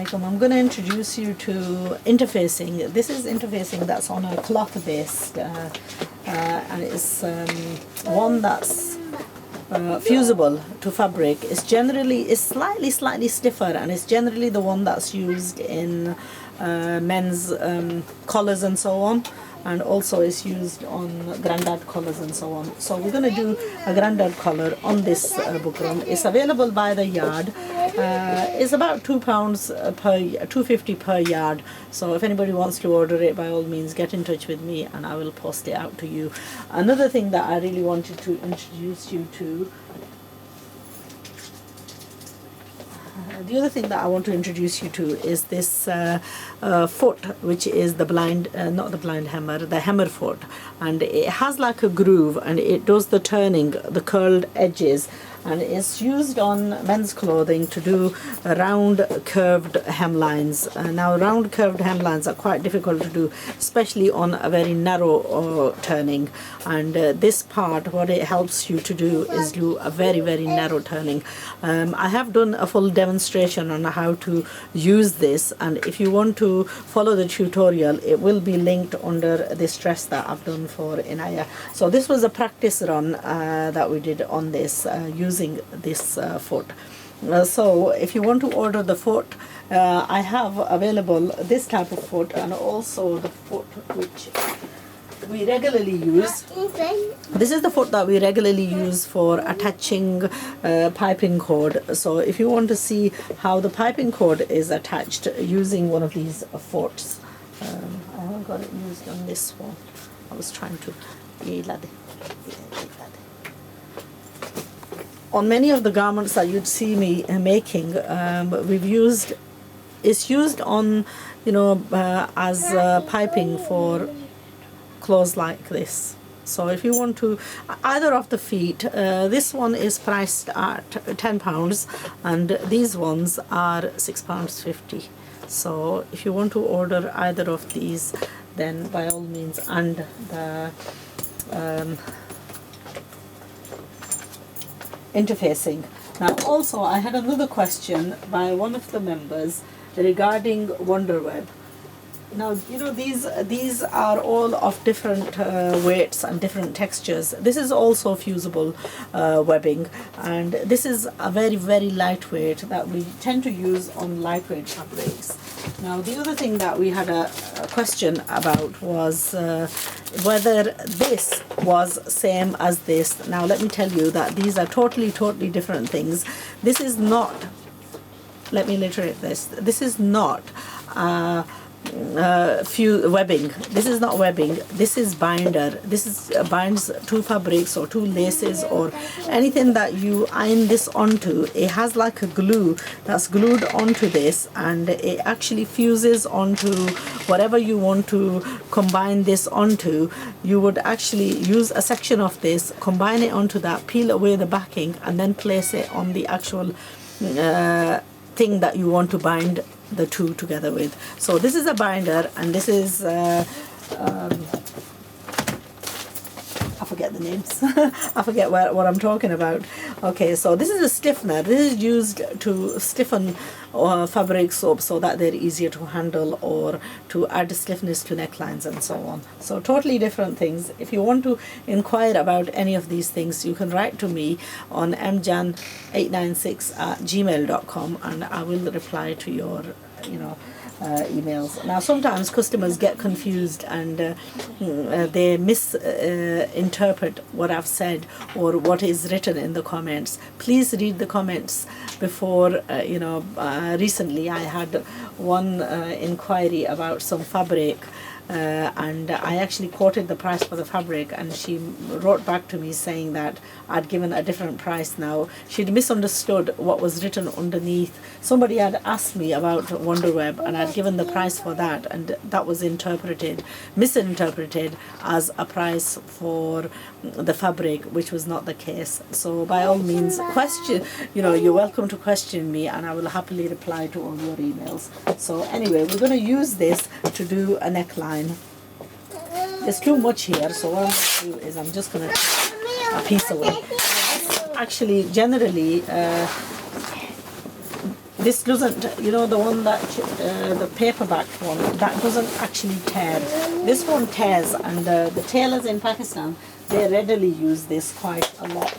alaikum. I'm going to introduce you to interfacing. This is interfacing that's on a cloth based and it's one that's fusible to fabric. It's slightly stiffer, and it's generally the one that's used in men's collars and so on, and also is used on grandad collars and so on. So we're going to do a grandad collar on this bukram. It's available by the yard. It's about £2 per £2.50 per yard. So if anybody wants to order it, by all means get in touch with me and I will post it out to you. Another thing that I really wanted to introduce you to, the other thing that I want to introduce you to is this foot, which is the not the blind hammer, the hammer foot, and it has like a groove and it does the turning, the curled edges, and it's used on men's clothing to do round curved hemlines. Now round curved hemlines are quite difficult to do, especially on a very narrow turning, and this part, what it helps you to do is do a very narrow turning. I have done a full demonstration on how to use this, and if you want to follow the tutorial, it will be linked under this dress that I've done for Inaya. So this was a practice run that we did on this using this foot. So if you want to order the foot, I have available this type of foot and also the foot which we regularly use. This is the foot that we regularly use for attaching piping cord. So if you want to see how the piping cord is attached using one of these foots, I haven't got it used on this one. I was trying to on many of the garments that you'd see me making, it's used on, you know, as piping for clothes like this. So if you want to, either of the feet, this one is priced at £10 and these ones are £6.50. So if you want to order either of these, then by all means, and the interfacing. Now also I had another question by one of the members regarding Wonderweb. Now, you know, these are all of different weights and different textures. This is also fusible webbing, and this is a very lightweight that we tend to use on lightweight fabrics. Now the other thing that we had a question about was whether this was same as this. Now let me tell you that these are totally different things. This is not, let me reiterate this, this is not webbing. This is not webbing, this is binder. This is binds two fabrics or two laces or anything that you iron this onto. It has like a glue that's glued onto this, and it actually fuses onto whatever you want to combine this onto. You would actually use a section of this, combine it onto that, peel away the backing, and then place it on the actual thing that you want to bind the two together with. So this is a binder, and this is I forget the names. I forget what I'm talking about. Okay, so this is a stiffener. This is used to stiffen fabric soap so that they're easier to handle or to add stiffness to necklines and so on. So totally different things. If you want to inquire about any of these things, you can write to me on mjan896@gmail.com and I will reply to your, emails. Now sometimes customers get confused and they misinterpret what I've said or what is written in the comments. Please read the comments before, recently I had one inquiry about some fabric and I actually quoted the price for the fabric, and she wrote back to me saying that I'd given a different price. Now she'd misunderstood what was written underneath. Somebody had asked me about Wonderweb and I'd given the price for that, and that was misinterpreted as a price for the fabric, which was not the case. So by all means, question, you're welcome to question me and I will happily reply to all your emails. So anyway, we're going to use this to do a neckline. There's too much here, so what I'm going to do is I'm just going to take a piece away. Actually, generally, This doesn't, you know, the one that, the paperback one, that doesn't actually tear. This one tears, and the tailors in Pakistan, they readily use this quite a lot.